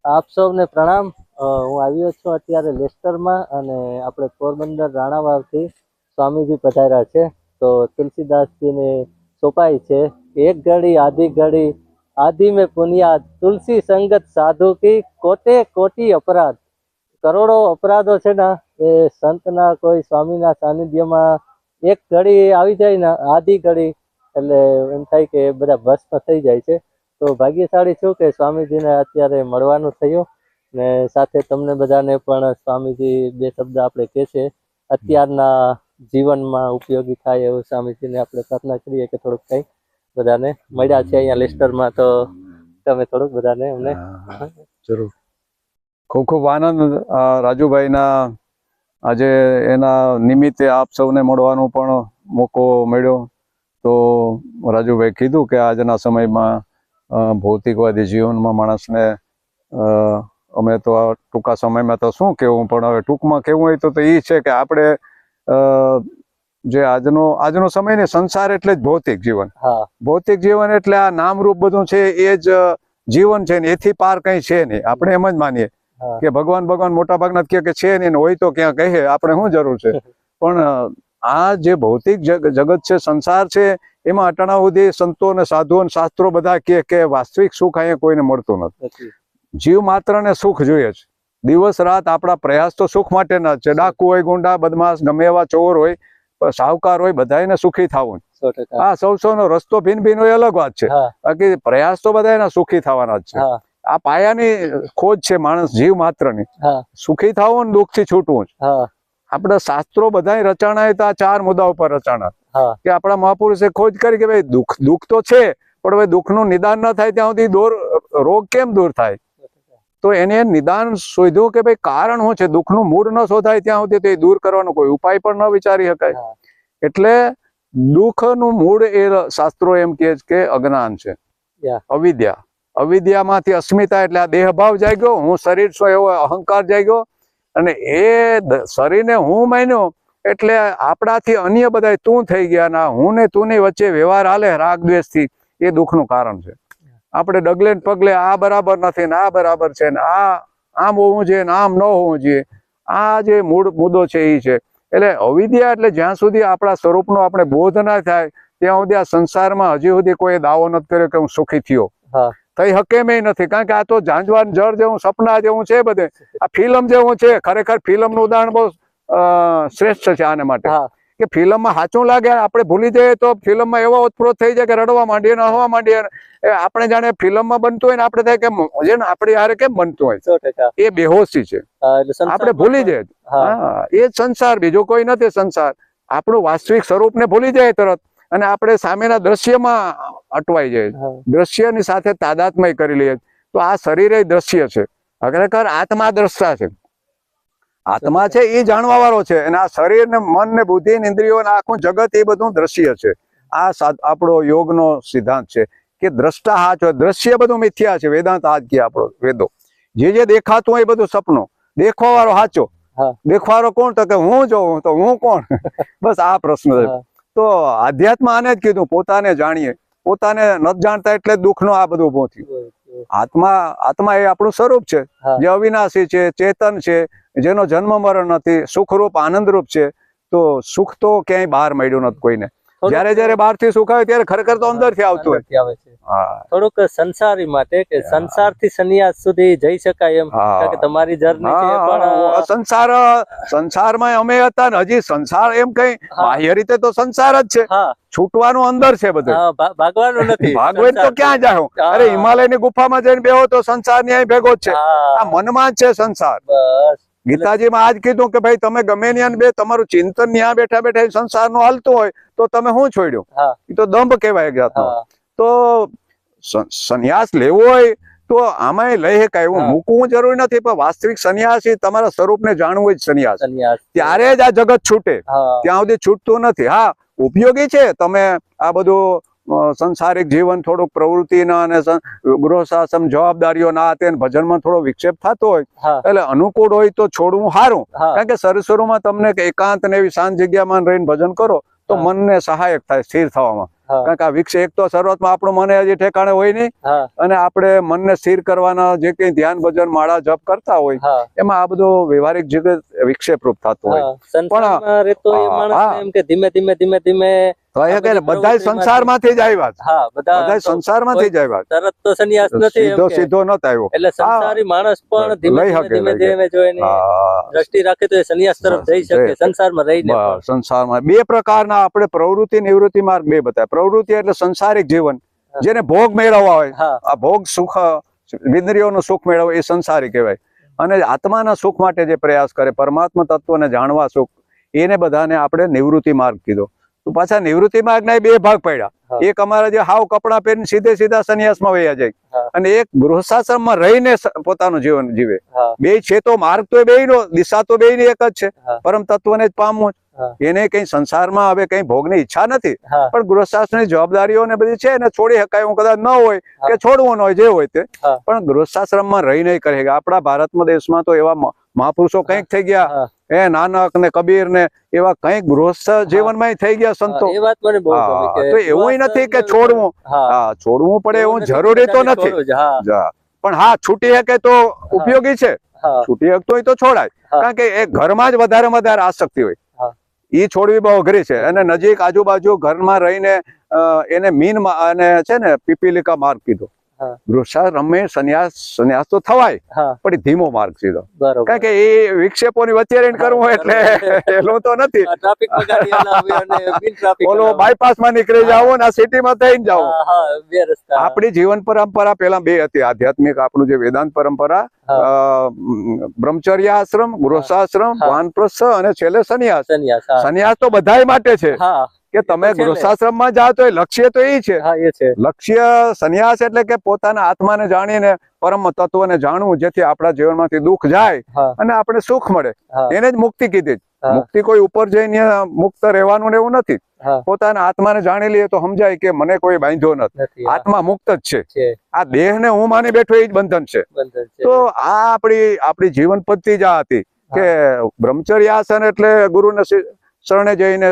આપ સૌને પ્રણામ। હું આવ્યો છું અત્યારે લેસ્ટરમાં અને આપણે પોરબંદર રાણાવાવથી સ્વામીજી પધાર્યા છે। તો તુલસીદાસજીની સોપાઈ છે, એક ઘડી आदि में पुनियाद, तुलसी संगत साधु की कोटे कोटी अपराध। करोड़ों अपराधो छे ने ए संतना कोई स्वामीना सानिध्यमां एक घड़ी આવી જાય ને આધી ઘડી એટલે એમ થાય કે બધા ભસ્મ થઈ જાય છે। તો ભાગ્યશાળી છું કે સ્વામીજીને અત્યારે મળવાનું થયું ને સાથે તમને બધાને પણ સ્વામીજી બે શબ્દ આપણે કહે છે અત્યારના જીવનમાં ઉપયોગી થાય એવું સ્વામીજીને આપણે પ્રાર્થના કરીએ કે થોડુંક કંઈ બધાને મળ્યા છે અહીંયા લેસ્ટરમાં, તો તમે થોડુંક બધાને અમને જરૂર। ખૂબ ખૂબ આનંદ રાજુભાઈના આજે એના નિમિત્તે આપ સૌને મળવાનો પણ મોકો મળ્યો। તો રાજુભાઈ કીધું કે આજના સમયમાં ભૌતિકવાદી જીવનમાં માણસને અમે તો આ ટૂંકા સમયમાં તો શું કહેવું, પણ હવે ટૂંકમાં કહેવું હોય તો એ છે કે આપણે જે આજનો સમય ને સંસાર એટલે જ ભૌતિક જીવન। ભૌતિક જીવન એટલે આ નામરૂપ બધું છે એ જ જીવન છે ને, એથી પાર કઈ છે નહીં। આપણે એમ જ માનીએ કે ભગવાન મોટા ભાગના કહે કે છે નહીં, હોય તો ક્યાં કહે, આપણે શું જરૂર છે। પણ આ જે ભૌતિક જગત છે, સંસાર છે, એમાં અટાણા સુધી સંતો અને સાધુઓ અને શાસ્ત્રો બધા કે વાસ્તવિક સુખ અહીંયા કોઈને મળતું નથી। જીવ માત્ર ને સુખ જોઈએ છે, દિવસ રાત આપણા પ્રયાસ તો સુખ માટેના જ છે। ડાકુ હોય, ગુંડા, બદમાશ, ગમે એવા ચોર હોય, સાહુકાર હોય, બધાને સુખી થવું। હા, સૌનો રસ્તો ભિન્ન હોય, અલગ વાત છે, બાકી પ્રયાસ તો બધાના સુખી થવાના જ છે। આ પાયાની ખોજ છે માણસ જીવ માત્રની, સુખી થવું ને દુઃખ થી છૂટવું જ। આપણા શાસ્ત્રો બધા રચાણા હતા આ 4 મુદ્દા ઉપર રચાણા કે આપણા મહાપુરુષે ખોજ કરી કે ભાઈ દુઃખ તો છે, પણ હવે દુઃખનું નિદાન ન થાય ત્યાં સુધી રોગ કેમ દૂર થાય। તો એને નિદાન શોધ્યું કે ભાઈ કારણ શું છે, દુઃખનું મૂળ ન શોધાય ત્યાં સુધી તે દૂર કરવાનો કોઈ ઉપાય પણ ન વિચારી શકાય। એટલે દુઃખનું મૂળ એ શાસ્ત્રો એમ કહે છે કે અજ્ઞાન છે, અવિદ્યા। અવિદ્યામાંથી અસ્મિતા એટલે આ દેહભાવ જાગ્યો, હું શરીર છું એવો અહંકાર જાગ્યો, અને એ શરીરને હું માન્યો એટલે આપણાથી અન્ય બધા તું થઈ ગયા, ના હું ને તું ની વચ્ચે વ્યવહાર હાલે રાગ દ્વેષથી, એ દુઃખનું કારણ છે। આપણે ડગલે ને પગલે આ બરાબર નથી ને આ બરાબર છે ને આમ હોવું જોઈએ ને આમ ન હોવું જોઈએ, આ જે મૂળ મુદ્દો છે એ છે। એટલે અવિદ્યા એટલે જ્યાં સુધી આપણા સ્વરૂપનો આપણે બોધ ના થાય ત્યાં સુધી આ સંસારમાં હજી સુધી કોઈ દાવો નથી કર્યો કે હું સુખી થયો, થઈ હકે મેં નથી। કારણ કે આ તો ઝાંઝવાન જળ જેવું, સપના જેવું છે, બધે આ ફિલ્મ જેવું છે। ખરેખર ફિલ્મનું ઉદાહરણ બહુ શ્રેષ્ઠ છે આને માટે કે ફિલ્મમાં સાચું લાગે, આપણે ભૂલી જઈએ તો ફિલ્મમાં એવો ઓતપ્રોત થઈ જાય કે રડવા માંડીએ ને હવા માંડીએ। આપણે જાણે ફિલ્મમાં બનતું હોય ને આપણે થાય કે આપણી હારે કેમ બનતું હોય, એ બેહોશી છે, આપણે ભૂલી જાય। એ જ સંસાર, બીજો કોઈ નથી સંસાર। આપણું વાસ્તવિક સ્વરૂપને ભૂલી જાય તરત, અને આપણે સામેના દ્રશ્યમાં અટવાઈ જાય, દ્રશ્યની સાથે તાદાત્મ્ય કરી લઈએ। તો આ શરીર એ દ્રશ્ય છે, ખરેખર આત્મા દ્રષ્ટા છે, આત્મા છે એ જાણવા વાળો છે, અને આ શરીર ને મન ને બુદ્ધિ ને ઇન્દ્રિયો ને આખું જગત એ બધું દ્રશ્ય છે। આ આપણો યોગનો સિદ્ધાંત છે કે દ્રષ્ટા હાચ હોય, દ્રશ્ય બધું મિથ્યા છે। વેદાંત હાચ કે આપણો વેદો જે દેખાતું હોય એ બધું સપનું, દેખવા વાળો સાચો, દેખવા વાળો કોણ, તો કે હું જોઉં તો હું કોણ, બસ આ પ્રશ્ન છે। તો આધ્યાત્મ આને જ કીધું, પોતાને જાણીએ, પોતાને નથી જાણતા એટલે દુઃખનો આ બધું ઉભું થયું। આત્મા એ આપણું સ્વરૂપ છે, જે અવિનાશી છે, ચેતન છે, જેનો જન્મ મરણ નથી, સુખરૂપ આનંદરૂપ છે। તો સુખ તો ક્યાંય બહાર મળ્યું નથી કોઈને। જયારે બહારથી સુખ આવે ત્યારે ખરેખર તો અંદરથી આવતું હોય। થોડુંક સંસારી માટે કે સંસારથી સંન્યાસ સુધી જઈ શકાય એમ, કે તમારી જર્ની છે પણ સંસારમાં અમે હતા ને હજી સંસાર એમ કઈ બાહ્ય રીતે તો સંસાર જ છે, છૂટવાનું અંદર છે બધું, ભાગવાનું નથી। ભાગવાનું તો ક્યાં જાઓ, અરે હિમાલયની ગુફામાં જઈને બેહો તો સંસાર ન્યાય ભેગો જ છે, આ મનમાં જ છે સંસાર। ગીતાજીમાં આજ કીધું કે ભાઈ તમે ગમે ત્યાં બે તમારું ચિંતન ત્યાં બેઠા બેઠા સંસારનું હાલતું હોય તો તમે શું છોડ્યું, એ તો દંભ કહેવાય જાતનો। તો સંન્યાસ લેવો હોય તો આમાં લઈ શકાય, એવું મૂકવું જરૂરી નથી, પણ વાસ્તવિક સંન્યાસ એ તમારા સ્વરૂપને જાણવું જ સંન્યાસ, ત્યારે જ આ જગત છૂટે, ત્યાં સુધી છૂટતું નથી। હા, ઉપયોગી છે, તમે આ બધું સંસારિક જીવન થોડુંક પ્રવૃત્તિના અને ગૃહશાસન જવાબદારીઓના તેને ભજનમાં થોડો વિક્ષેપ થતો હોય એટલે અનુકૂળ હોય તો છોડવું સારું, કારણ કે શરૂમાં તમને એકાંત ને એવી શાંત જગ્યામાં રહીને ભજન કરો તો મનને સહાયક થાય સ્થિર થવામાં। હા. કારણ કે આ વિક્ષેપ એક તો શરૂઆતમાં આપણું મન હજી ઠેકાણે હોય નહીં, હા અને આપણે મનને સ્થિર કરવાના જે કઈ ધ્યાન ભજન માળા જપ કરતા હોય હા એમાં આ બધું વ્યવહારિક જગત વિક્ષેપ રૂપ થતું હોય. હા સંસારમાં રહેતો એ હા, માણસ હા. એમ કે ધીમે ધીમે ધીમે ધીમે તો એ આ કે બધી બધા પ્રવૃત્તિમાંથી- સંસારમાંથી જ આવ્યા છે, હા બધા બધા તો સંસારમાંથી જ આવ્યા છે. તરત તો સંન્યાસ નથી એમ સીધો કે. સીધો નતો આવ્યો. એટલે સંસારી માણસ પણ ધીમે લઈ ધીમે શકે, ધીમે લઈ શકે. ધીમે જો એની હા, દ્રષ્ટિ રાખે તો એ સંન્યાસ તરફ જઈ શકે સંસારમાં રહીને પણ. બસ, સંસારમાં બે પ્રકારના આપણે પ્રવૃત્તિ નિવૃત્તિ માર્ગ બે બતાવ્યા. પ્રવૃત્તિ એટલે સંસારિક જીવન, જેને ભોગ મેળવવા હોય, હા આ ભોગ સુખ, ઇન્દ્રિયોનું સુખ મેળવવું એ સંસારી કહેવાય. અને આત્માના સુખ માટે જે પ્રયાસ કરે, પરમાત્મા તત્વને જાણવા સુખ, એને બધાને આપણે નિવૃત્તિ માર્ગ કીધો. તો પાછા નિવૃત્તિ માર્ગના બે ભાગ પડ્યા. હા. એક અમારા જે હાવ કપડાં પહેરીને સીધે સીધા સંન્યાસમાં વયા જાય, હા. અને એક ગૃહસ્થાશ્રમમાં રહીને પોતાનું જીવન જીવે. હા બે છે તો માર્ગ તો બેયનો, દિશા તો બેયની એક જ છે, હા. પરમ તત્વને જ પામવું. હા. એને કઈ સંસારમાં હવે કઈ ભોગની ઈચ્છા નથી, હા પણ ગૃહસ્થાશ્રમની જવાબદારીઓ ને બધી છે ને છોડી શકાય એવું કદાચ ન હોય હા. કે છોડવું ન હોય, જે હોય તે, હા. પણ ગૃહસ્થાશ્રમમાં રહી નહીં કરે. આપણા ભારતમાં દેશમાં તો એવા મહાપુરુષો કંઈક થઈ ગયા, હા એ નાનક ને કબીર ને એવા કંઈક ગૃહસ્થ જીવનમાં થઈ ગયા સંતો. એ વાત મને બહુ ગમી કે તો એવું નથી કે છોડવું, હા હા છોડવું પડે એવું નથી કે જરૂરી તો બધાને નથી. છોડવું જ. હા જા. પણ હા છૂટી શકે તો ઉપયોગી છે, હા છૂટી શકતો હોય તો છોડાય. હા. કારણ કે એ ઘરમાં જ વધારે વધારે આસક્તિ હોય, હા. ઈ છોડવી બહુ અઘરી છે. અને નજીક આજુબાજુ ઘરમાં રહીને એને મીન અને છે ને પીપીલિકા માર્ગ કીધો. હા. ગૃહસ્થાશ્રમે સંન્યાસ તો થવાય, હા પણ ધીમો માર્ગ સીધો. બરોબર. કારણ કે એ વિક્ષેપોની વચ્ચે રહીને કરવું એટલે એલો તો નથી. ટ્રાફિકમાં ગાડી હલાવવી અને બિન ટ્રાફિક ઓલો બાયપાસ માં નીકળી જાવ ને સિટીમાં થઈને જાવ. હા બે રસ્તા. આપણી જીવન પરંપરા પેલા બે હતી. આધ્યાત્મિક આપણું જે વેદાંત પરંપરા, બ્રહ્મચર્ય આશ્રમ, ગૃહસ્થાશ્રમ, હા. વાનપ્રસ્થ અને છેલ્લે સંન્યાસ. સંન્યાસ. હા સંન્યાસ તો બધાય માટે છે, હા કે તમે છેલ્લે. ગૃહસ્થાશ્રમમાં જાઓ તો એ લક્ષ્ય તો એ છે. હા એ છે. લક્ષ્ય સંન્યાસ એટલે કે પોતાના આત્માને જાણીને પરમ તત્વને જાણવું, જેથી આપણા જીવનમાંથી દુઃખ જાય હા અને આપણે સુખ મળે. હા એને જ મુક્તિ કીધી. હા. મુક્તિ કોઈ ઉપર જઈને મુક્ત રહેવાનું ને એવું નથી. હા પોતાના આત્માને જાણી લઈએ તો સમજાય કે મને કોઈ બાંધ્યો નથી, નથી. હા. આત્મા મુક્ત જ છે. છે આ દેહને હું માની બેઠો એ જ બંધન છે. બંધન છે. તો આ આપણી જીવન પદ્ધતિ જ આ હતી કે બ્રહ્મચર્ય આસન એટલે ગુરુને શરણે જઈને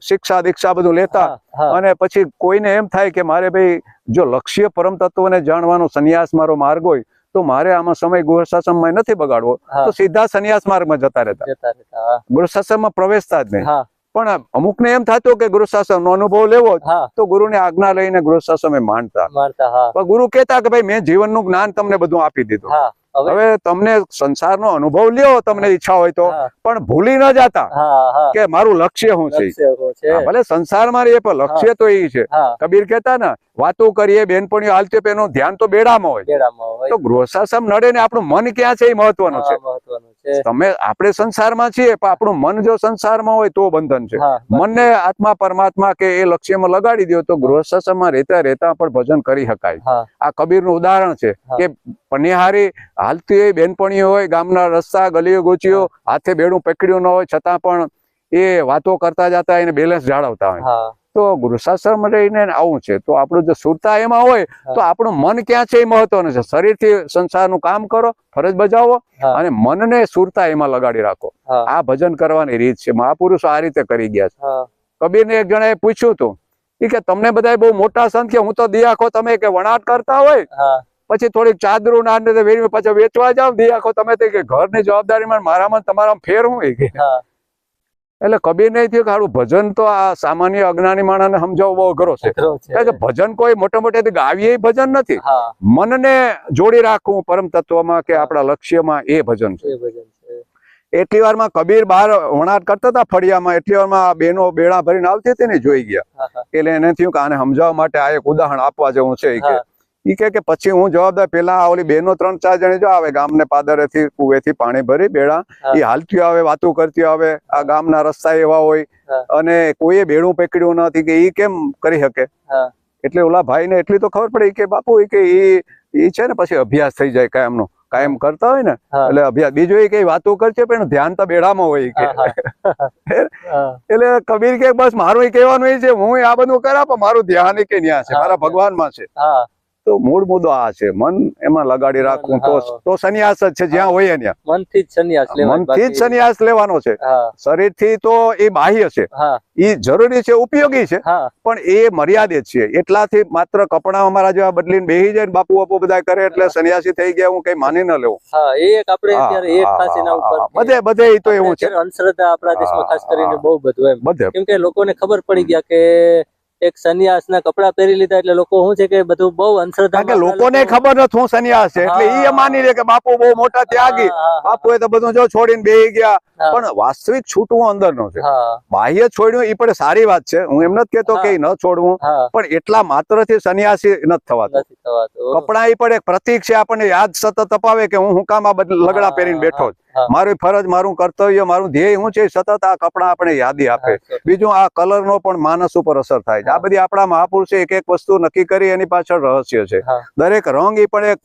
શિક્ષા દીક્ષા બધું લેતા. હા, હા. અને પછી કોઈને એમ થાય કે મારે ભાઈ જો લક્ષ્ય પરમ તત્વને જાણવાનો સંન્યાસ મારો માર્ગ હોય તો મારે આમાં સમય ગૃહસ્થાશ્રમમાં નથી બગાડવો, હા. તો સીધા સંન્યાસ માર્ગમાં જતા રહેતા, જતા રહેતા. હા. ગૃહસ્થાશ્રમમાં પ્રવેશતા જ નહીં. હા પણ અમુકને એમ થતું કે ગૃહસ્થાશ્રમનો અનુભવ લેવો હા તો ગુરુની આજ્ઞા લઈને ગૃહસ્થાશ્રમે માનતા. માનતા. હા પણ ગુરુ કહેતા કે ભાઈ મેં જીવનનું જ્ઞાન તમને બધું આપી દીધું, હા હવે તમને સંસારનો અનુભવ લ્યો તમને ઈચ્છા હોય તો, હા. પણ ભૂલી ન જાતા હા હા કે મારું લક્ષ્ય શું છે. લક્ષ્ય શું છે. હા, ભલે સંસારમાં રહીએ પણ લક્ષ્ય તો એ છે. હા કબીર કહેતા ને વાતો કરીએ બેનપણીઓ હાલતે પેનું ધ્યાન તો બેડામાં હોય. બેડામાં હોય. તો ગૃહસ્થાશ્રમ નડે ને આપણું મન ક્યાં છે એ મહત્વનું છે. હા, મહત્વનું છે. તમે આપણે સંસારમાં છીએ પણ આપણું મન જો સંસારમાં હોય તો બંધન છે. હા, મનને આત્મા પરમાત્મા કે એ લક્ષ્યમાં લગાડી દો તો ગૃહસ્થાશ્રમમાં રહેતા પણ ભજન કરી શકાય. હા આ કબીરનું ઉદાહરણ છે હા. કે પનિહારી હાલતી હોય બેનપણીઓ હોય, ગામના રસ્તા ગલીઓ ગોચીઓ હાથે બેડું પકડ્યું ન હોય છતાં પણ એ વાતો કરતા જતા એને બેલેન્સ જાળવતા હોય. હા તો ગૃહસ્થાશ્રમ રહીને આવું છે. તો આપણું જો સુરતા એમાં હોય તો આપણું મન ક્યાં છે એ મહત્વનું છે. શરીરથી સંસારનું કામ કરો, ફરજ બજાવો, હા અને મનને સુરતા એમાં લગાડી રાખો. હા આ ભજન કરવાની રીત છે. મહાપુરુષો આ રીતે કરી ગયા છે. હા કબીરને એક જણાએ પૂછ્યું હતું કે તમને બધા બહુ મોટા સંત કે હું તો દિયાખો તમે કે વણાટ કરતા હોય હા પછી થોડીક ચાદરું ના વેચવા પાછા વેચવા જાવ દિયાખો તમે તો કે ઘરની જવાબદારીમાં મારામાં તમારા ફેર હું કે. હા એટલે કબીર નહીં થયું કે હારું ભજન તો આ સામાન્ય અજ્ઞાની માણસને સમજાવવું બહુ અઘરો છે. અઘરો છે. કારણ કે ભજન કોઈ મોટા મોટેથી ગાવીએ એ ભજન નથી. હા મનને જોડી રાખવું પરમ તત્વમાં કે આપણા લક્ષ્યમાં એ ભજન છે. એ ભજન છે. એટલી વારમાં કબીર બહાર વણાટ કરતા હતા ફળિયામાં, એટલી વારમાં બેનો બેડા ભરીને આવતી હતી ને જોઈ ગયા. હા હા એટલે એને થયું કે આને સમજાવવા માટે આ એક ઉદાહરણ આપવા જેવું છે. હા. ઈ કે પછી હું જવાબદાર પેલા ઓલી બેનો 3-4 જણી જો આવે ગામને પાદરેથી કુવેથી પાણી ભરી બેડા હા. એ હાલતી આવે વાતો કરતી આવે. આ ગામના રસ્તા એવા હોય હા. અને કોઈએ બેડું પકડ્યું નથી કે ઈ કેમ કરી શકે. હા એટલે ઓલા ભાઈને એટલી તો ખબર પડી કે બાપુ કે ઈ છે ને પછી અભ્યાસ થઈ જાય કાયમનો, કાયમ કરતા હોય ને હા. એટલે અભ્યાસ. બીજું એ કઈ વાતો કરશે પણ ધ્યાન તો બેડામાં હોય કે. હા એટલે કબીર કે બસ મારું કહેવાનું એ છે હું આ બધું કરા પણ મારું ધ્યાન કે ન્યા છે, મારા ભગવાનમાં છે. હા તો મૂળ મુદ્દો આ છે, મન એમાં લગાડી રાખવું તો સંન્યાસ જ છે. જ્યાં હોય ત્યાં મનથી જ સંન્યાસ લેવાનો, મનથી જ સંન્યાસ લેવાનો છે. શરીરથી તો એ બાહ્ય છે, એ જરૂરી છે, ઉપયોગી છે, પણ એ મર્યાદિત છે. એટલાથી માત્ર કપડા અમારા જેવા બદલીને બેહી જાય ને બાપુ બાપુ બધા કરે એટલે સંન્યાસી થઈ ગયા હું કઈ માની ન લેવું. બધે એ તો એવું છે. અંધશ્રદ્ધા આપણા દેશમાં ખાસ કરીને બહુ બધું એમ, કેમ કે લોકોને ખબર પડી ગયા કે એક સંન્યાસ ના કપડા પહેરી લીધા એટલે લોકો શું છે કે બધું બહુ અંધશ્રદ્ધા, કે લોકોને ખબર નથી હું સંન્યાસ છે એટલે એ માની લે કે બાપુ બહુ મોટા ત્યાગી, બાપુ એ તો બધું જો છોડીને બેહી ગયા. પણ વાસ્તવિક છૂટવું અંદર નો છે, બાહ્ય છોડ્યું એ પણ સારી વાત છે. હું એમ નથી કેતો કે ન છોડવું, પણ એટલા માત્ર થી સંન્યાસી નથી થવાતું. કપડા એ પણ એક પ્રતીક છે, આપણને યાદ સતત અપાવે કે હું કામ આ લગડા પહેરીને બેઠો છું, મારી ફરજ, મારું કર્તવ્ય, મારું ધ્યેય શું છે. સતત આ કપડા આપણે યાદી આપે. બીજું આ કલર નો પણ માનસ ઉપર અસર થાય છે. આ બધી આપણા મહાપુરુષે એક એક વસ્તુ નક્કી કરી, એની પાછળ રહસ્ય છે. દરેક રંગ એ પણ એક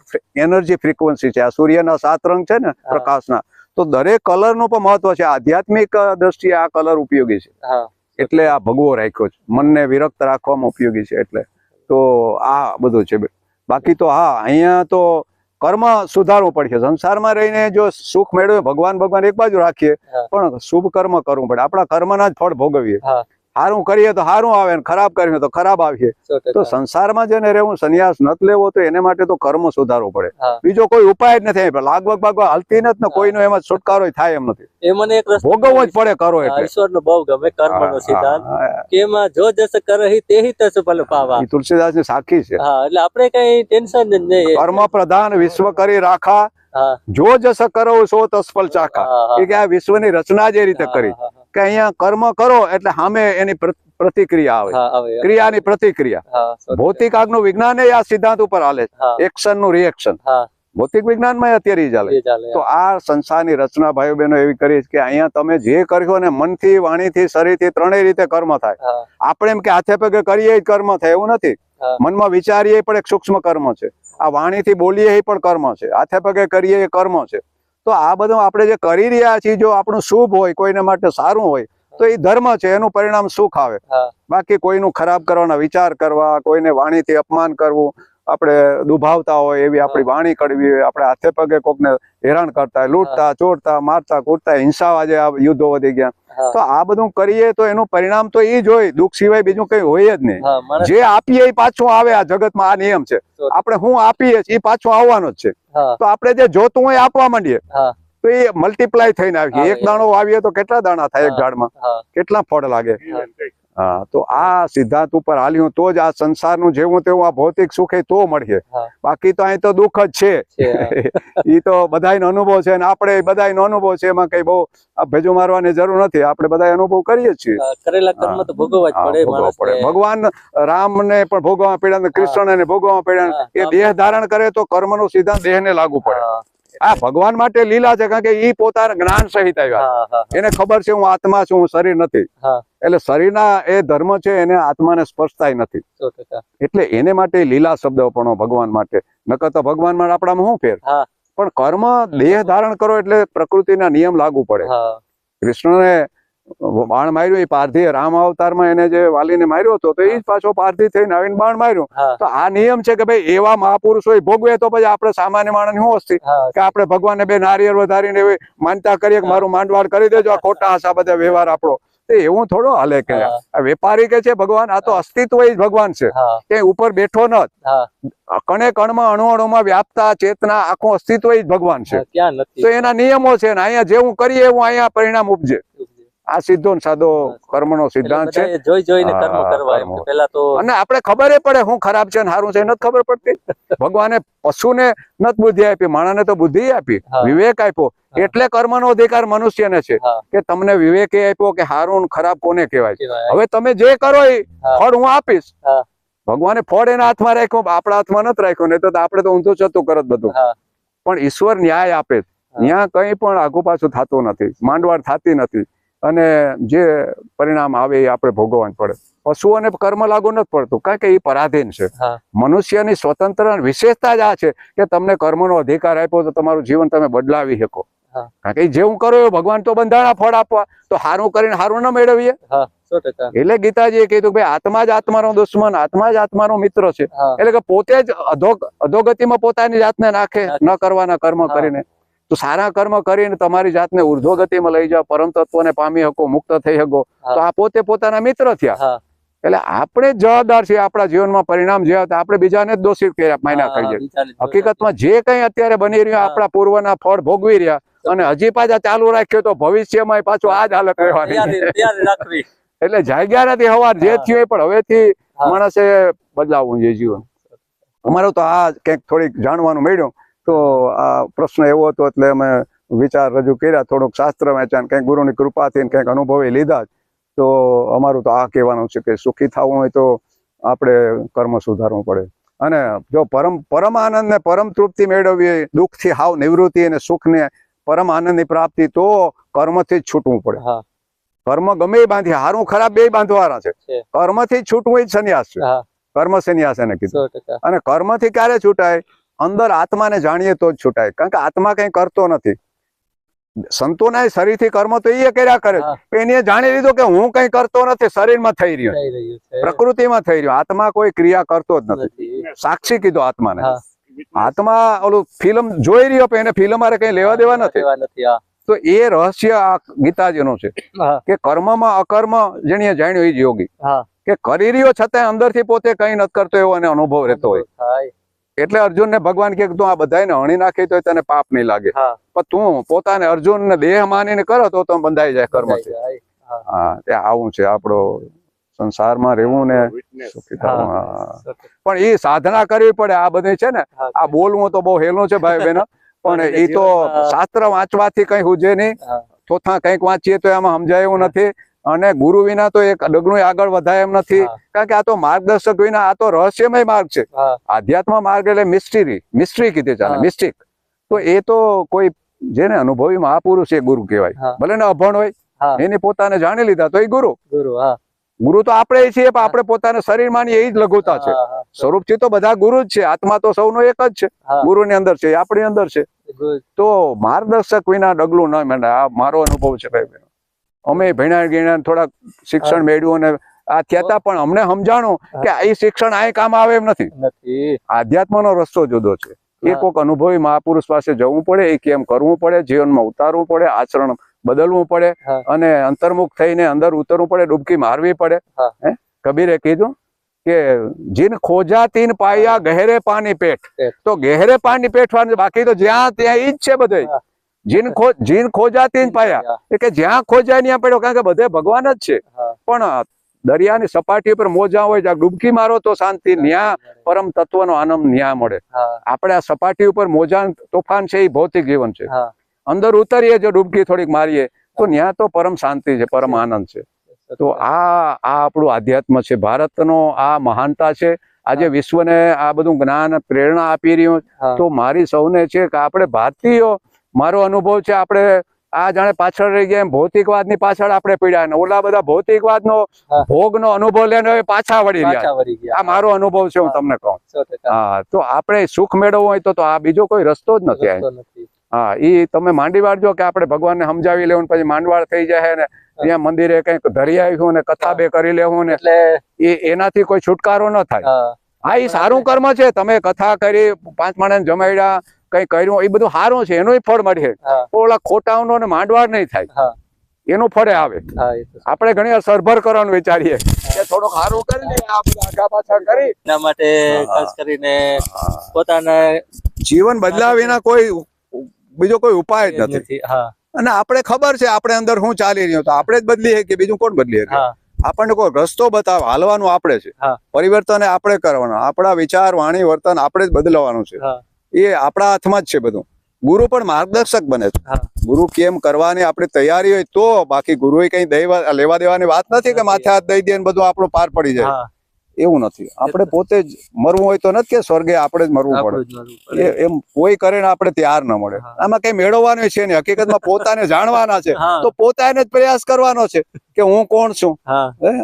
એનર્જી ફ્રીક્વન્સી છે. આ સૂર્યના 7 રંગ છે ને પ્રકાશના, તો દરેક કલર નું પણ મહત્વ છે. આધ્યાત્મિક દ્રષ્ટિએ આ કલર ઉપયોગી છે, એટલે આ ભગવો રાખ્યો છે. મનને વિરક્ત રાખવામાં ઉપયોગી છે. એટલે તો આ બધું છે. બાકી તો અહીંયા તો કર્મ સુધારવું પડશે. સંસારમાં રહીને જો સુખ મેળવે, ભગવાન એક બાજુ રાખીએ, પણ શુભ કર્મ કરવું પડે. આપણા કર્મના જ ફળ ભોગવીએ. સારું કરીએ તો સારું આવે, ને ખરાબ કરીએ તો ખરાબ આવીએ. તો સંસારમાં જેને રહેવું, સંન્યાસ નથી લેવો, તો એને માટે તો કર્મ સુધારવું પડે. બીજો કોઈ ઉપાય જ નથી. લાગવગ બાગવા હાલતી નથી ને, કોઈનો એમાં છુટકારો થાય એમ નથી. એ મને એક ભોગવવો જ પડે કરો એટલે. ઈશ્વરનો બહુ ગમે કર્મનો સિદ્ધાંત, કે એમાં જો જસ કરહી તેહી તસ ફલ પાવા. તુલસીદાસ ની સાખી છે. એટલે આપણે કઈ ટેન્શન જ નહીં. કર્મ પ્રધાન વિશ્વ કરી રાખા, જો જસ કરો સો તસફલ ચાખા. કે આ વિશ્વની રચના જે રીતે કરી કે અહીંયા કર્મ કરો એટલે સામે એની પ્રતિક્રિયા આવે, ક્રિયાની પ્રતિક્રિયા. ભૌતિક આગનું વિજ્ઞાન એ આ સિદ્ધાંત ઉપર હાલે છે, એક્શન નું રિએક્શન. ભૌતિક વિજ્ઞાનમાં અત્યારે ચાલે. તો આ સંસારની રચના ભાઈઓ બહેનો એવી કરી કે અહીંયા તમે જે કર્યો ને મનથી, વાણીથી, શરીરથી, ત્રણેય રીતે કર્મ થાય. આપણે એમ કે હાથે પગે કરીએ કર્મ થાય એવું નથી. મનમાં વિચારીએ પણ એક સૂક્ષ્મ કર્મ છે. આ વાણીથી બોલીએ એ પણ કર્મ છે. હાથે પગે કરીએ એ કર્મ છે. તો આ બધું આપણે જે કરી રહ્યા છીએ, જો આપણું શુભ હોય, કોઈને માટે સારું હોય, તો એ ધર્મ છે. એનું પરિણામ સુખ આવે. બાકી કોઈનું ખરાબ કરવાના વિચાર કરવા, કોઈને વાણીથી અપમાન કરવું, આપણે દુભાવતા હોય એવી આપણી વાણી કરવી, આપણે હાથે પગે કોકને હેરાન કરતા, લૂંટતા, ચોરતા, મારતા, કૂટતા, હિંસા, આજે આ યુદ્ધો વધી ગયા. તો આ બધું કરીએ તો એનું પરિણામ તો એ જ હોય. દુઃખ સિવાય બીજું કઈ હોય જ નહીં. જે આપીએ એ પાછું આવે. આ જગતમાં આ નિયમ છે. આપણે હું આપીએ એ પાછું આવવાનું જ છે. તો આપણે જે જોતું હોય આપવા માંડીએ તો એ મલ્ટીપ્લાય થઈને આવીએ. એક દાણો વાવીએ તો કેટલા દાણા થાય એક ઝાડમાં, કેટલા ફળ લાગે. તો આ સિદ્ધાંત ઉપર હાલ્યું તો જ આ સંસારનું જેવું તેવું આ ભૌતિક સુખ તો મળશે. બાકી તો અહીં તો દુઃખ જ છે. એ તો બધાનો અનુભવ છે, અને આપણે બધાનો અનુભવ છે. એમાં કઈ બહુ ભેજું મારવાની જરૂર નથી. આપણે બધા અનુભવ કરીએ છીએ. કરેલા કર્મ તો ભોગવવા જ પડે. ભગવાન રામ ને પણ ભોગવવા પડ્યા, કૃષ્ણ ને ભોગવવા પડ્યા. એ દેહ ધારણ કરે તો કર્મ નો સિદ્ધાંત દેહ ને લાગુ પડે. આ ભગવાન માટે લીલા છે, કારણ કે ઈ પોતાના જ્ઞાન સહિત આવ્યા. એને ખબર છે હું આત્મા છું, હું શરીર નથી. એટલે શરીરના એ ધર્મ છે એને આત્માને સ્પર્શતા નથી. એટલે એને માટે લીલા શબ્દ પણ ભગવાન માટે. નકર તો ભગવાન માં આપણામાં શું ફેર? પણ કર્મ દેહ ધારણ કરો એટલે પ્રકૃતિના નિયમ લાગુ પડે. કૃષ્ણને બાણ માર્યું એ પારધી, રામ અવતારમાં એને જે વાલીને માર્યો હતો તો એ જ પાછો પારધી થઈને આવીને બાણ માર્યું. તો આ નિયમ છે કે ભાઈ એવા મહાપુરુષો ભોગવે તો પછી આપણે સામાન્ય માણસ શું વસ્તી કે આપણે ભગવાનને બે નારિયેળ વધારીને એવી માનતા કરીએ કે મારું માંડવાળ કરી દેજો, આ ખોટા હસા બધા વ્યવહાર આપણો. એવું થોડો હાલે કે વેપારી કે છે ભગવાન. આ તો અસ્તિત્વ જ ભગવાન છે, કે ઉપર બેઠો ન. કણે કણમાં, અણુ અણુમાં વ્યાપતા ચેતના, આખું અસ્તિત્વ જ ભગવાન છે. તો એના નિયમો છે ને અહીંયા જેવું કરીએ એવું અહીંયા પરિણામ ઉપજે. આ સીધો ને સાદો કર્મનો સિદ્ધાંત છે. જોઈ જોઈને કર્મ કરવા. પહેલા તો અને આપણે ખબર પડે શું ખરાબ છે ને સારું છે, નથી ખબર પડતી. ભગવાને પશુને નથી બુદ્ધિ આપી, માણસને તો બુદ્ધિ આપી, વિવેક આપ્યો. એટલે કર્મનો અધિકાર મનુષ્યને છે કે તમને વિવેક આપ્યો કે સારું ખરાબ કોને કહેવાય. હવે તમે જે કરો એ ફળ હું આપીશ. ભગવાને ફળ એના હાથમાં રાખ્યો, આપણા હાથમાં નથી રાખ્યો. નહીં તો આપણે તો ઊંધું ચતું કરત બધું. પણ ઈશ્વર ન્યાય આપે. ત્યાં કઈ પણ આગુ પાછું થતું નથી, માંડવાળ થતી નથી. અને જે પરિણામ આવે એ આપણે ભોગવવાનું પડે. પશુઓને કર્મ લાગુ નથી પડતું, કારણ કે એ પરાધીન છે. મનુષ્યની સ્વતંત્ર વિશેષતા જ આ છે કે તમને કર્મનો અધિકાર આપ્યો તો તમારું જીવન તમે બદલાવી શકો. હા. કારણ કે જેવું કરો એવું ભગવાન તો બંધાણા ફળ આપવા, તો સારું કરીને સારું ન મેળવીએ. હા 100%. એટલે ગીતાજીએ કીધું ભાઈ આત્મા જ આત્માનો દુશ્મન, આત્મા જ આત્માનો મિત્ર છે. હા એટલે કે પોતે જ અધોગતિમાં પોતાની જાતને નાખે ન કરવાના કર્મ હા. કરીને. તો સારા કર્મ કરીને તમારી જાતને ઉર્ધ્વગતિમાં લઈ જાઓ, પરમ તત્વને પામી શકો, મુક્ત થઈ શકો, હા. તો આ પોતે પોતાના મિત્ર થયા. હા એટલે આપણે જ જવાબદાર છીએ આપણા જીવનમાં પરિણામ જે હતા, આપણે બીજાને જ દોષિત માન્યા કરીએ. હકીકતમાં જે કંઈ અત્યારે બની રહ્યું, હા. આપણા પૂર્વના ફળ ભોગવી રહ્યા, અને હજી પાછા ચાલુ રાખ્યો તો ભવિષ્યમાં પાછું આ જ હાલત રહેવાની. એટલે જાગ્યા નથી હવાર જે હા. થયું, પણ હવેથી હા. માણસે બદલાવવું જોઈએ જીવન. અમારું તો આ કંઈક થોડીક જાણવાનું મળ્યું, તો આ પ્રશ્ન એવો હતો એટલે અમે વિચાર રજૂ કર્યા, થોડુંક શાસ્ત્ર વાંચ્યા, કંઈક ગુરુની કૃપાથી કંઈક અનુભવી લીધા. તો અમારું તો આ કહેવાનું છે કે સુખી થવું હોય તો આપણે કર્મ સુધારવું પડે, અને જો પરમ આનંદ ને પરમ તૃપ્તિ મેળવવી, દુઃખથી હાવ નિવૃત્તિ અને સુખને પરમ આનંદની પ્રાપ્તિ, તો કર્મથી જ છૂટવું પડે. હા કર્મ ગમે એ બાંધી, સારું ખરાબ બે બાંધવાના છે. છે. કર્મથી જ છૂટવું જ સંન્યાસ છે. હા કર્મ સંન્યાસ એને કીધું. 100%. અને કર્મથી ક્યારે છૂટાય? અંદર આત્માને જાણીએ તો જ છૂટાય, કારણ કે આત્મા કંઈ કરતો નથી. સંતોના શરીરથી કર્મ તો એ કર્યા કરે, હા. એને જાણી લીધું કે હું કંઈ કરતો નથી, શરીરમાં થઈ રહ્યું, થઈ રહ્યું છે. પ્રકૃતિમાં થઈ રહ્યું, આત્મા કોઈ ક્રિયા કરતો જ નથી. નથી. સાક્ષી કીધું આત્માને. હા આત્મા ઓલું ફિલ્મ જોઈ રહ્યો, પણ એને ફિલ્મ હારે કઈ લેવા દેવા નથી. હા તો એ રહસ્ય આ ગીતાજીનું છે હા કે કર્મમાં અકર્મ જેને જાણ્યું એ જ યોગી. હા કે કરી રહ્યો છતાં અંદરથી પોતે કઈ નથી કરતો એવો એને અનુભવ રહેતો હોય. થાય. એટલે અર્જુનને ભગવાન કે તું આ બધાને હણી નાખી તો તને પાપ નહીં લાગે, હા પણ તું પોતાને અર્જુનને દેહ માનીને કરો તો બંધાઈ જાય કર્મથી. હા હા, તે આવું છે આપણો સંસારમાં રહેવું ને સુખી થવું. હા. પણ એ સાધના કરવી પડે. આ બધી છે ને, આ બોલવું તો બહુ હેલું છે ભાઈ બહેનો, પણ એ તો શાસ્ત્ર વાંચવાથી કઈ હુજે નહીં. ચોથા કંઈક વાંચીએ તો એમાં સમજાય એવું નથી, અને ગુરુ વિના તો એક ડગલું આગળ વધાય એમ નથી. કારણ કે આ તો માર્ગદર્શક વિના, આ તો રહસ્યમય માર્ગ છે. આધ્યાત્મ માર્ગ એટલે મિસ્ટ્રી કીધી ચાલે, મિસ્ટિક. તો એ તો કોઈ જેને અનુભવી મહાપુરુષ એ ગુરુ કહેવાય. ભલે ને અભણ હોય, એને પોતાને જાણી લીધા તો એ ગુરુ. ગુરુ તો આપણે છીએ, પણ આપણે પોતાને શરીર માનીએ એ જ લઘુતા છે. સ્વરૂપથી તો બધા ગુરુ જ છે. આત્મા તો સૌનો એક જ છે. ગુરુની અંદર છે, આપણી અંદર છે. તો માર્ગદર્શક વિના ડગલું ન માંડે. આ મારો અનુભવ છે ભાઈ બહેનો. અમે ભણ્યા ગણ્યા થોડાક શિક્ષણ મેળવ્યું અને આ થયા, પણ અમને સમજાણું કે આ શિક્ષણ આ કામ આવે એમ નથી. આધ્યાત્મનો રસ્તો જુદો છે. એ કોઈક અનુભવી મહાપુરુષ પાસે જવું પડે, એ કેમ કરવું પડે, જીવનમાં ઉતારવું પડે, આચરણ બદલવું પડે, અને અંતર્મુખ થઈને અંદર ઉતરવું પડે, ડૂબકી મારવી પડે. કબીરે કીધું કે જીન ખોજા તીન પાયા, ગહેરે પાણી પેટ. તો ગહેરે પાણી પેટ, બાકી તો જ્યાં ત્યાં ઈ જ છે બધે. જીન ખોજા તીન પાયા, કે જ્યાં ખોજાય ત્યાં પડ્યો, કારણ કે બધે ભગવાન જ છે. પણ દરિયાની સપાટી પર મોજા હોય, જ્યાં ડૂબકી મારો તો શાંતિ, ન્યા પરમ તત્વનો આનંદ ન્યા મળે. આપણે આ સપાટી ઉપર મોજા તોફાન છે, એ ભૌતિક જીવન છે. અંદર ઉતરીએ જો ડૂબકી થોડીક મારીએ તો ન્યા તો પરમ શાંતિ છે, પરમ આનંદ છે. તો આ આપણું આધ્યાત્મ છે, ભારતનો આ મહાનતા છે. આજે વિશ્વને આ બધું જ્ઞાન પ્રેરણા આપી રહ્યું. તો મારી સૌને છે કે આપણે ભારતીયો, મારો અનુભવ છે, આપણે આ જાણે પાછળ રહી ગયા, ભૌતિકવાદની પાછળ આપણે પીડ્યા, ને ઓલા બધા ભૌતિકવાદનો ભોગનો અનુભવ લઈને હવે પાછા વળી રહ્યા. આ મારો અનુભવ છે, હું તમને કહું. હા, તો આપણે સુખ મેળવવું હોય તો આ બીજો કોઈ રસ્તો જ નથી. હા, એ તમે માંડી વાળજો કે આપણે ભગવાનને સમજાવી લેવું, પછી માંડવાળ થઈ જાય ને ત્યાં મંદિરે કઈક ધરી આવ્યું ને કથા બે કરી લેવું ને, એટલે એનાથી કોઈ છુટકારો ન થાય. હા, એ સારું કર્મ છે. તમે કથા કરી, 5 માણસ જમાડ્યા, કઈ કર્યું, એ બધું સારું છે, એનું ફળ મળે. ઓલા ખોટાઓનો ને માંડવાળ નહીં થાય, એનું ફળે આવે. આપણે ઘણી વાર સરભર કરવાનું વિચારીએ કે થોડુંક સારું કરી લઈએ, આ બધા આગા પાછળ કરી. એના માટે ખાસ કરીને પોતાના જીવન બદલાવ વિના કોઈ બીજો કોઈ ઉપાય જ નથી. અને આપણે ખબર છે આપણે અંદર શું ચાલી રહ્યું, તો આપણે જ બદલીએ કે બીજું કોણ બદલીએ? આપણને કોઈ રસ્તો બતાવે, હાલવાનું આપણે છે. પરિવર્તન આપણે કરવાનું, આપણા વિચાર, વાણી, વર્તન આપણે જ બદલવાનું છે. એ આપણા હાથમાં જ છે બધું. ગુરુ પણ માર્ગદર્શક બને છે. ગુરુ કેમ કરવાની આપણી તૈયારી હોય તો, બાકી ગુરુ કઈ લેવા દેવાની વાત નથી કે માથે હાથ દઈ દે ને બધું આપણું પાર પડી જાય. એવું નથી. આપણે પોતે જ મરવું હોય તો નથી કે સ્વર્ગે આપણે જ મરવું પડે. એમ કોઈ કરે ને આપણે ત્યાર ન મળે. આમાં કઈ મેળવવાનું છે ને, હકીકતમાં પોતાને જાણવાના છે, તો પોતાને જ પ્રયાસ કરવાનો છે કે હું કોણ છું.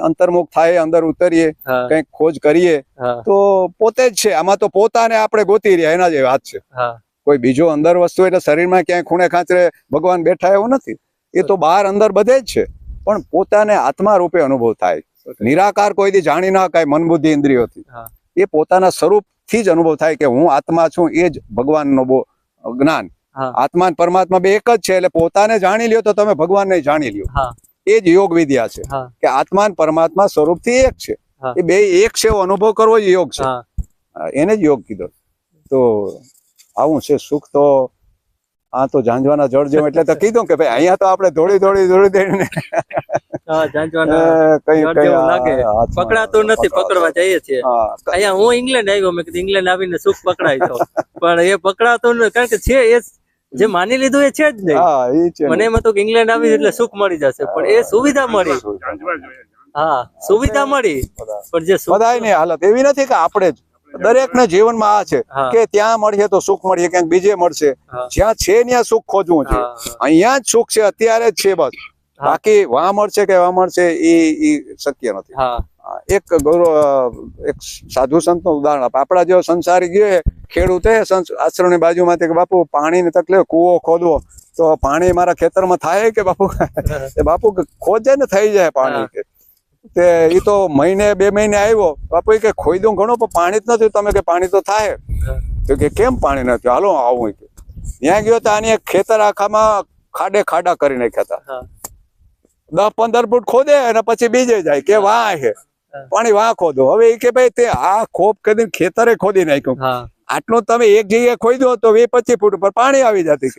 અંતર્મુખ થાય, અંદર ઉતરીએ, કઈક ખોજ કરીએ તો પોતે જ છે. આમાં તો પોતાને આપણે ગોતી રહ્યા, એના જે વાત છે. કોઈ બીજો અંદર વસ્તુ એટલે શરીરમાં ક્યાંય ખૂણે ખાંચરે ભગવાન બેઠા એવું નથી. એ તો બહાર અંદર બધે જ છે, પણ પોતાને આત્મા રૂપે અનુભવ થાય. નિરાકાર કોઈથી જાણી ના શકાય મન બુદ્ધિ ઇન્દ્રિયોથી. હા. એ પોતાના સ્વરૂપથી જ અનુભવ થાય કે હું આત્મા છું. એ જ ભગવાનનો જ્ઞાન. હા. આત્મા અને પરમાત્મા બે એક જ છે, એટલે પોતાને જાણી લ્યો તો તમે ભગવાનને જાણી લ્યો. હા. એ જ યોગ વિદ્યા છે હા. કે આત્મા અને પરમાત્મા સ્વરૂપથી એક છે. હા. એ બે એક છે એવો અનુભવ કરવો જ યોગ છે. હા. એને જ યોગ કીધો. તો આવું છે સુખ. તો આ તો ઝાંઝવાના જળ જેવું, એટલે તો કીધું કે ભાઈ અહીંયા તો આપણે દોડી દઈને હા, ઝાંઝવાના કઈ જળ કઈ જેવું લાગે. પકડાતું નથી, પકડવા જઈએ છીએ. હા, અહીંયા હું ઇંગ્લેન્ડ આવ્યો, મેં કીધું ઇંગ્લેન્ડ આવીને સુખ પકડાય તો, પણ એ પકડાતું નથી, કારણ કે છે એ જે માની લીધું એ છે જ નહીં. હા, એ છે. મને એમ હતું કે ઇંગ્લેન્ડ આવી એટલે સુખ મળી જશે, પણ એ સુવિધા મળી. હા, સુવિધા મળી, પણ જે સુખ બધાયની હાલત એવી નથી કે આપણે જ. દરેકને જીવનમાં આ છે હા. કે ત્યાં મળશે તો સુખ મળશે, ક્યાંક બીજે મળશે. હા. જ્યાં છે ત્યાં સુખ ખોજવું છે. હા. અહીંયા જ સુખ છે, અત્યારે જ છે બસ. હા. બાકી વાં મળશે કે વાં મળશે એ શક્ય નથી. હા. એક એક સાધુ સંતનું ઉદાહરણ આપે. આપણા જેવો સંસારી ગયો ખેડૂત આશ્રમની બાજુમાંથી કે બાપુ પાણીની તકલીફ, કૂવો ખોદવો તો પાણી મારા ખેતરમાં થાય કે બાપુ? એ બાપુ ખોદે ને થઈ જાય પાણી. કે તે ઈ તો મહિને 2 મહિને આવ્યો, બાપુ કે ખોઈ દઉં ઘણું, પણ પાણી જ નથી. તમે કે પાણી તો થાય. તો કે કેમ પાણી નથી? હાલો આવું. ત્યાં ગયો તો આની એક ખેતર આખામાં ખાડા કરી નાખ્યા હતા. 10-15 ફૂટ ખોદે અને પછી બીજે જાય કે વાહ છે પાણી, વાહ ખોદો. હવે એ કે ભાઈ તે આ ખોપ કરીને ખેતરે ખોદી નાખ્યું. આટલું તમે એક જગ્યાએ ખોદો તો 20-25 ફૂટ ઉપર પાણી આવી જતી.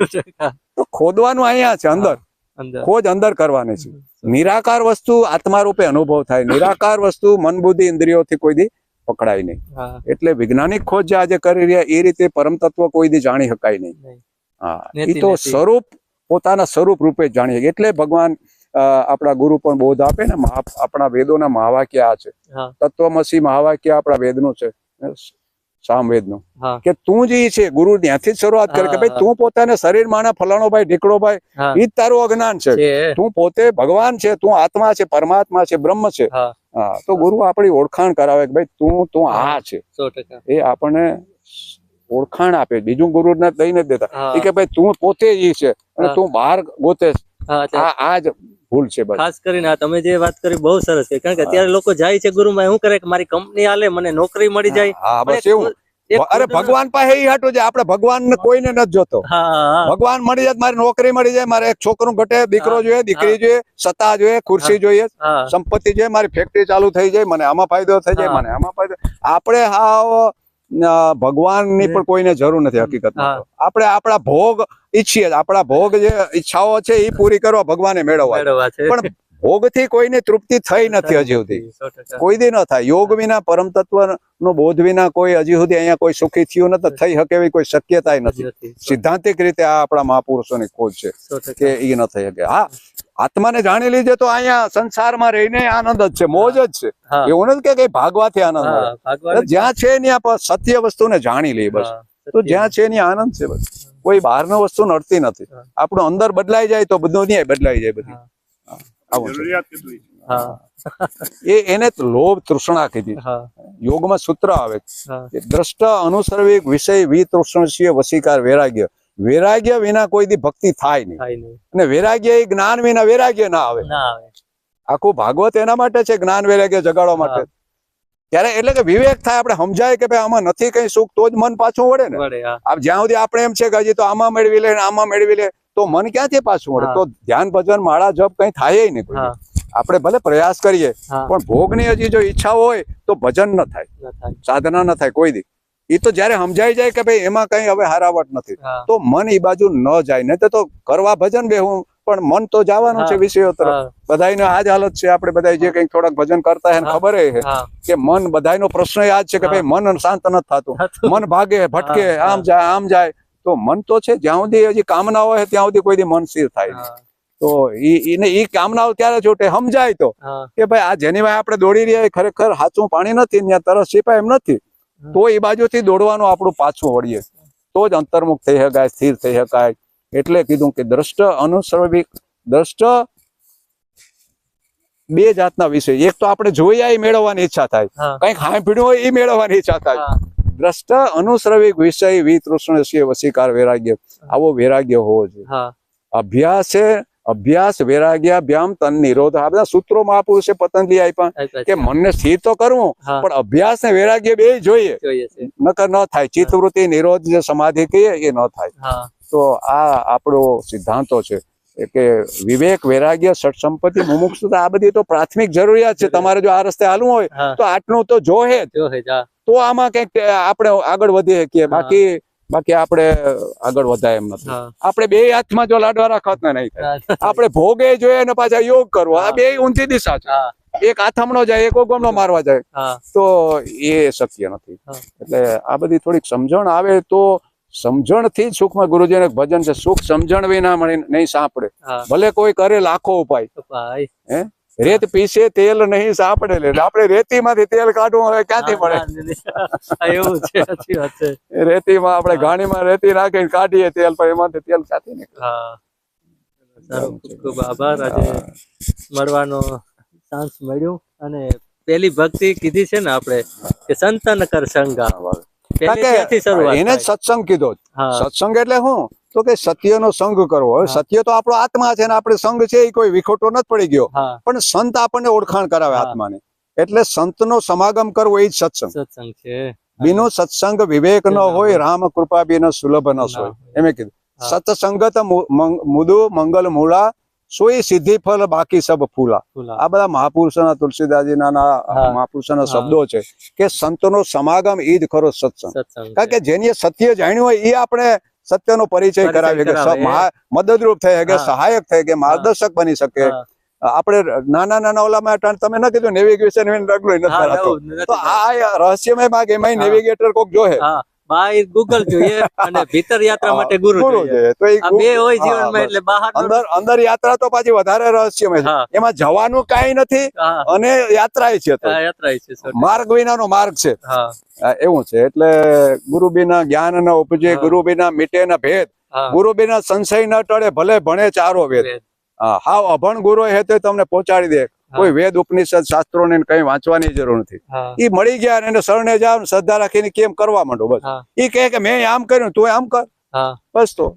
તો ખોદવાનું અહીંયા છે, અંદર ખોજ અંદર કરવાની છે. નિરાકાર વસ્તુ આત્મા રૂપે અનુભવ થાય. નિરાકાર વસ્તુ મન બુદ્ધિ ઇન્દ્રિયોથી કોઈ દી પકડાય નહીં. એટલે વૈજ્ઞાનિક ખોજ જે આજે કરી રહ્યા એ રીતે પરમ તત્વ કોઈ દી જાણી શકાય નહીં. હા, એ તો સ્વરૂપ પોતાના સ્વરૂપ રૂપે જ જાણીએ. એટલે ભગવાન આપણા ગુરુ પણ બોધ આપે ને, આપણા વેદોના મહાવાક્ય આ છે. તત્વમસી મહાવાક્ય આપણા વેદનું છે, સામવેદનું, કે તું જ ઈ છે. ગુરુ ત્યાંથી જ શરૂઆત કરે કે ભાઈ તું પોતાને શરીર માના ફલાણો ભાઈ ઢીકડો ભાઈ, ઈ જ તારું અજ્ઞાન છે. તું પોતે ભગવાન છે, તું આત્મા છે, પરમાત્મા છે, બ્રહ્મ છે. હા, તો ગુરુ આપણી ઓળખાણ કરાવે કે ભાઈ તું આ છે. એ આપણને ઓળખાણ આપે. બીજું ગુરુ ને દઈ નથી દેતા. એ કે ભાઈ તું પોતે ઈ છે અને તું બહાર ગોતે. આ જ ભૂલ છે. ખાસ કરીને તમે જે વાત કરી બહુ સરસ છે, કારણ કે અત્યારે લોકો જાય છે ગુરુમાં, શું કરે કે મારી કંપની હાલે, મને નોકરી મળી જાય. હા, બસ એવું. અરે ભગવાન પાસે એ હાટું છે. આપણે ભગવાન કોઈને નથી જોતો. ભગવાન મળી જાય, મારી નોકરી મળી જાય, મારે એક છોકરું ઘટે, દીકરો જોઈએ, દીકરી જોઈએ, સત્તા જોઈએ, ખુરશી જોઈએ, સંપત્તિ જોઈએ, મારી ફેક્ટરી ચાલુ થઈ જાય, મને આમાં ફાયદો થઈ જાય, મને આમાં ફાયદો. આપણે હા ભગવાનની પણ કોઈને જરૂર નથી હકીકતમાં. આપણે આપણા ભોગ ઈચ્છીએ, આપણા ભોગ જે ઈચ્છાઓ છે એ પૂરી કરવા ભગવાને મેળવવા, પણ ભોગથી કોઈને તૃપ્તિ થઈ નથી હજી સુધી, કોઈ દી ન થાય. યોગ વિના, પરમ તત્વ નો બોધ વિના કોઈ હજી સુધી અહીંયા કોઈ સુખી થયું નથી, થઈ શકે એવી કોઈ શક્યતા નથી. સિદ્ધાંતિક રીતે આ આપણા મહાપુરુષોની ખોજ છે કે એ ન થઈ શકે. હા, આત્માને જાણી લીધે તો અહીંયા સંસારમાં રહીને આનંદ જ છે, મોજ જ છે. એવું નથી કે ભાગવાથી આનંદ મળે. જ્યાં છે ત્યાં સત્ય વસ્તુને જાણી લે બસ. તો જ્યાં છે ત્યાં આનંદ છે બસ. કોઈ બહારની વસ્તુ નડતી નથી. આપણું અંદર બદલાઈ જાય તો બધું ત્યાં બદલાઈ જાય. બધી એને લોભ તૃષ્ણા કીધી. યોગમાં સૂત્ર આવે કે દ્રષ્ટ અનુસર્વિક વિષય વિતૃષ્ણસ્ય વશીકાર વૈરાગ્ય. વૈરાગ્ય વિના કોઈ દી ભક્તિ થાય નહીં, અને વૈરાગ્ય એ જ્ઞાન વિના વૈરાગ્ય ના આવે. આખું ભાગવત એના માટે છે, જ્ઞાન વૈરાગ્ય જગાડવા માટે. ત્યારે એટલે કે વિવેક થાય, આપણે સમજાય કે ભાઈ આમાં નથી કઈ સુખ, તો જ મન પાછું વળે ને. જ્યાં સુધી આપણે એમ છે કે હજી તો આમાં મેળવી લે, આમાં મેળવી લે, તો મન ક્યાંથી પાછું વળે? તો ધ્યાન ભજન માળા જપ કઈ થાય નહીં. આપણે ભલે પ્રયાસ કરીએ, પણ ભોગની હજી જો ઈચ્છા હોય તો ભજન ન થાય, સાધના ન થાય કોઈ દી. એ તો જયારે સમજાઈ જાય કે ભાઈ એમાં કઈ હવે હારાવટ નથી, તો મન એ બાજુ ન જાય. નહીં તો કરવા ભજન બેહું, પણ મન તો જવાનું છે વિષયો તરફ. બધાને આ જ હાલત છે. આપણે બધા જે કઈક થોડાક ભજન કરતા હોય ખબર છે કે મન, બધાનો પ્રશ્ન યાદ છે કે ભાઈ મન શાંત નથી થતું, મન ભાગે ભટકે, આમ જાય આમ જાય. તો મન તો છે, જ્યાં સુધી હજી કામના હોય ત્યાં સુધી કોઈ દી મન સ્થિર થાય નહીં. તો ઈ કામનાઓ ત્યારે છૂટે, સમજાય તો કે ભાઈ આ જેની વાય આપણે દોડી રહ્યા ખરેખર સાચું પાણી નથી, ત્યાં તરસ છીપાય એમ નથી, તો એ બાજુથી દોડવાનું આપણું પાછું વળીએ તો જ અંતર્મુખ થઈ શકાય, સ્થિર થઈ શકાય. એટલે કીધું કે દ્રષ્ટ અનુસર્વિક. દ્રષ્ટ બે જાતના વિષય. એક તો આપણે જોયા એ મેળવવાની ઈચ્છા થાય, કઈક સાંભળ્યું હોય એ મેળવવાની ઈચ્છા થાય, દ્રષ્ટ અનુશ્રવિક વિષય વિતૃષ્ણસ્ય વશીકાર વૈરાગ્ય, આવો વૈરાગ્ય હોવો જોઈએ. હા અભ્યાસ વૈરાગ્યાભ્યામ તન નિરોધ, આ બધા સૂત્રો મહાપુરુષે પતંજલિ આપ્યા આપ્યા કે છે. મનને સ્થિર તો કરવું, હા પણ અભ્યાસ ને વૈરાગ્ય બે જોઈએ, જોઈએ છે. નકર ન થાય. ચિત્તવૃત્તિ નિરોધ જે સમાધિ કહીએ એ ન થાય. હા તો આ આપણો સિદ્ધાંતો છે કે વિવેક, વૈરાગ્ય, સટ સંપત્તિ, મુમુક્ષુતા, આ બધી તો પ્રાથમિક જરૂરિયાત છે. તમારે જો આ રસ્તે હાલવું હોય હા તો આટલું તો જોહે જ. જો હે જા. તો આમાં કંઈક આપણે આગળ વધીએ કે બાકી આપણે આગળ વધાય એમ નથી. હા આપણે બે હાથમાં જો લાડવા રાખત ને નહીં થાય. હા આપણે ભોગે જોઈએ ને પાછા યોગ કરવો, આ બે ઊંધી દિશા છે. હા એક આથમણો જાય, એક ઓગમણો મારવા જાય, હા તો એ શક્ય નથી. હા. એટલે આ બધી થોડીક સમજણ આવે તો, સમજણથી જ સુખમાં ગુરુજીને ભજન છે. સુખ સમજણ વિના મળી નહીં સાંપડે. હા ભલે કોઈ કરે લાખો ઉપાય, ભાઈ રેત પીસે તેલ નહીં સાંપડે. એટલે આપણે રેતીમાંથી તેલ કાઢવું હવે ક્યાંથી મળે? એવું છે, સાચી વાત છે. રેતીમાં આપણે ઘાણીમાં રેતી નાખીને કાઢીએ તેલ, પણ એમાંથી તેલ ક્યાંથી નીકળે? હા સારું, ખૂબ ખૂબ આભાર. આજે મળવાનો ચાન્સ મળ્યું. અને પેલી ભક્તિ કીધી છે ને આપણે કે સંતન કર સંગા, પેલી ત્યાંથી શરૂઆત એને જ થાય. સત્સંગ કીધો. હા સત્સંગ એટલે શું? તો કે સત્યનો સંગ કરવો. હવે હા. સત્ય તો આપણો આત્મા છે ને આપણે સંગ છે એ કોઈ વિખોટો નથી પડી ગયો, હા પણ સંત આપણને ઓળખાણ કરાવે હા. આત્માની. એટલે સંતનો સમાગમ કરવો એ જ સત્સંગ. સત્સંગ છે. બીનો સત્સંગ વિવેક ન હોય, રામ કૃપા બીનો સુલભ ન સોય. એમ કીધું. હા. સત્સંગત મુદુ મંગલ મૂળા, સોઈ સિદ્ધિ ફલ બાકી સબ ફૂલા. ફૂલા. આ બધા મહાપુરુષોના, તુલસીદાસજીના હા. મહાપુરુષોના હા. શબ્દો છે કે સંતનો સમાગમ ઈ જ ખરો સત્સંગ. સત્સંગ કારણ કે જેની સત્ય જાણ્યું હોય એ આપણે સત્યનો પરિચય પરિચય કરાવીએ કે કરાવે. મદદરૂપ થઈ શકે, હા. સહાયક થઈ શકે, માર્ગદર્શક બની શકે. હા. આપણે નાના ઓલામાં તમે ન કીધું નેવિગેશન નથી હા, કરાતો, નવું નથી તો આ રહસ્યમય ભાગ એમાં હા. નેવિગેટર કોક જોહે. હા બહાર ગૂગલ જોઈએ અને ભીતર યાત્રા માટે ગુરુ જોઈએ. જોઈએ. તો એ આ બે હોય હા, જીવનમાં, બસ. એટલે બહાર અંદર યાત્રા તો પાછી વધારે રહસ્યમય છે. હા. એમાં જવાનું કાંઈ નથી હા અને યાત્રા છે તો યાત્રા છે. માર્ગ વિનાનો માર્ગ છે. હા એવું છે. એટલે ગુરુ બિના જ્ઞાન ન ઉપજે, હા. ગુરુ બિના મીટે ન ભેદ, હા ગુરુ બિના સંશય ન ટળે, ભલે ભણે ચારો વેદ. વેદ. હાવ અભણ ગુરુ હે તો તમને પહોંચાડી દે. હા. કોઈ વેદ ઉપનિષદ શાસ્ત્રો ને કઈ વાંચવાની જરૂર નથી. હા ઈ મળી ગયા અને એને શરણે જાવ, શ્રદ્ધા રાખીને કેમ કરવા માંડો. બસ હા ઈ કહે કે મેં આમ કર્યું, તું આમ કર. હા બસ તો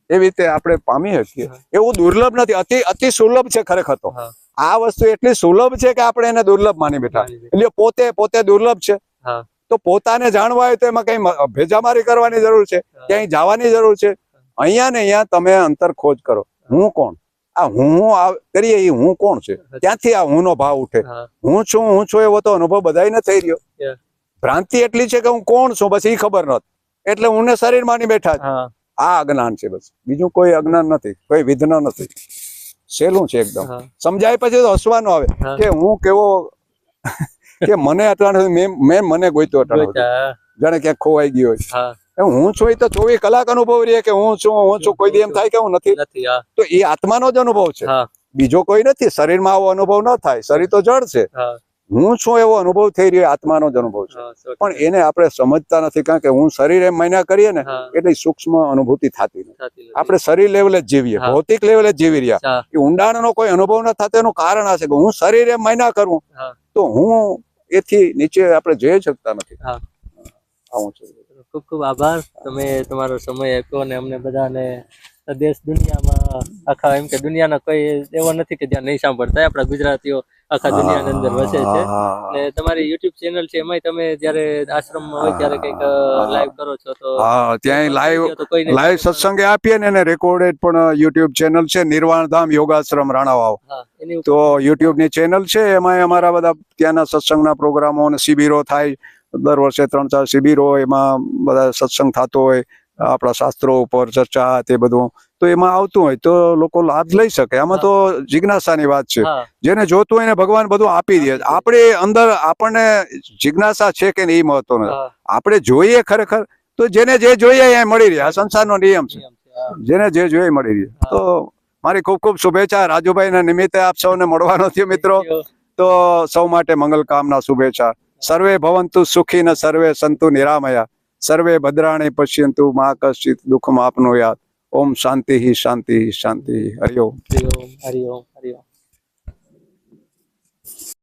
એવી રીતે આપણે પામી શકીએ. હા. એવું દુર્લભ નથી, અતિ સુલભ છે ખરેખર તો. હા આ વસ્તુ એટલી સુલભ છે કે આપણે એને દુર્લભ માની બેઠા. માની બેઠા. એટલે પોતે દુર્લભ છે. હા તો પોતાને જાણવા હોય તો એમાં કઈ ભેજામારી કરવાની જરૂર છે? ક્યાંય જવાની જરૂર છે? અહીંયા ને અહીંયા તમે અંતર ખોજ કરો. હું કોણ? આ હું કરીએ એ હું કોણ છે? ત્યાંથી આ હું નો ભાવ ઉઠે. હા હું છું એવો તો અનુભવ બધાય થઈ રહ્યો. Yeah. ભ્રાંતિ એટલી છે કે હું કોણ છું બસ એ ખબર નથી, એટલે હું ને શરીર માની બેઠા છે. હા આ અજ્ઞાન છે. બસ બીજું કોઈ અજ્ઞાન નથી, કોઈ વિઘ્ન નથી. સહેલું છે એકદમ. હા. સમજાય પછી તો હસવાનું આવે હા. કે હું કેવો કે મને અટાણે મેં મને ગોઈતો અટાણે ગોતા. જાણે ક્યાંક ખોવાઈ ગયો હોય. હા હું છું એ તો 24 કલાક અનુભવ રહે કે હું છું. કોઈ દી એમ થાય કે હું નથી. નથી. હા તો એ આત્માનો જ અનુભવ છે, હા બીજો કોઈ નથી. શરીરમાં આવો અનુભવ ન થાય, શરીર તો જડ છે. હા હું છું એવો અનુભવ થઈ રહ્યો, આત્માનો જ અનુભવ છે. હા, સો પણ ટકા. એને આપણે સમજતા નથી, કારણ કે હું શરીર એમ માન્યા કરીએ ને હા. એટલે સૂક્ષ્મ અનુભૂતિ થતી નથી. થતી નથી. આપણે શરીર લેવલે જ જીવીએ, હા. ભૌતિક લેવલે જ જીવી રહ્યા. હા એ ઊંડાણનો કોઈ અનુભવ ન થતો એનું કારણ આ છે કે હું શરીર એમ માન્યા કરું, હા તો હું એથી નીચે આપણે જઈ શકતા નથી. હા આવું છે. ખૂબ ખૂબ આભાર. તમે તમારો સમય આપ્યો અને અમને બધાને દેશ દુનિયામાં, આખા એમ કે દુનિયાના કોઈ એવો નથી કે જ્યાં નહીં સાંભળતા. આપણા ગુજરાતીઓ આખા દુનિયાની અંદર વસે છે. ને તમારી યુટ્યુબ ચેનલ છે, એમાંય તમે જ્યારે આશ્રમમાં હોય ત્યારે કંઈક લાઈવ કરો છો તો હા, ત્યાં કોઈને લાઈવ સત્સંગે આપીએ ને, એને રેકોર્ડેડ પણ યુટ્યુબ ચેનલ છે, નિર્વાણધામ યોગાશ્રમ રાણાવાવ. હા એની તો યુટ્યુબ ની ચેનલ છે, એમાં અમારા બધા ત્યાંના સત્સંગના પ્રોગ્રામો અને શિબિરો થાય. દર વર્ષે 3-4 શિબિરો, એમાં બધા સત્સંગ થતો હોય, આપણા શાસ્ત્રો ઉપર ચર્ચા, તે બધું તો એમાં આવતું હોય તો લોકો લાભ લઈ શકે. આમાં તો જિજ્ઞાસાની વાત છે. હા જેને જોતું હોય ને ભગવાન બધું આપી દે. આપણે અંદર આપણને જિજ્ઞાસા છે કે નહીં એ મહત્વનું. હા આપણે જોઈએ ખરેખર તો જેને જે જોઈએ એ મળી રહે. આ સંસારનો નિયમ છે, નિયમ છે. હા. જેને જે જોઈએ એ મળી રહે. તો મારી ખૂબ ખૂબ શુભેચ્છા. રાજુભાઈના નિમિત્તે આપ સૌને મળવાનો થયો મિત્રો, તો સૌ માટે મંગલ કામના શુભેચ્છા. સર્વે ભવંતુ સુખીન, સર્વે સંતુ નિરામયા, સર્વે ભદ્રાણી પશ્યંતુ મા કશ્ચિત દુઃખમ આપનુયાત. ઓમ શાંતિ શાંતિ શાંતિ. હરિ ઓમ. હરિ ઓમ. હરિ ઓમ. હરિ ઓમ.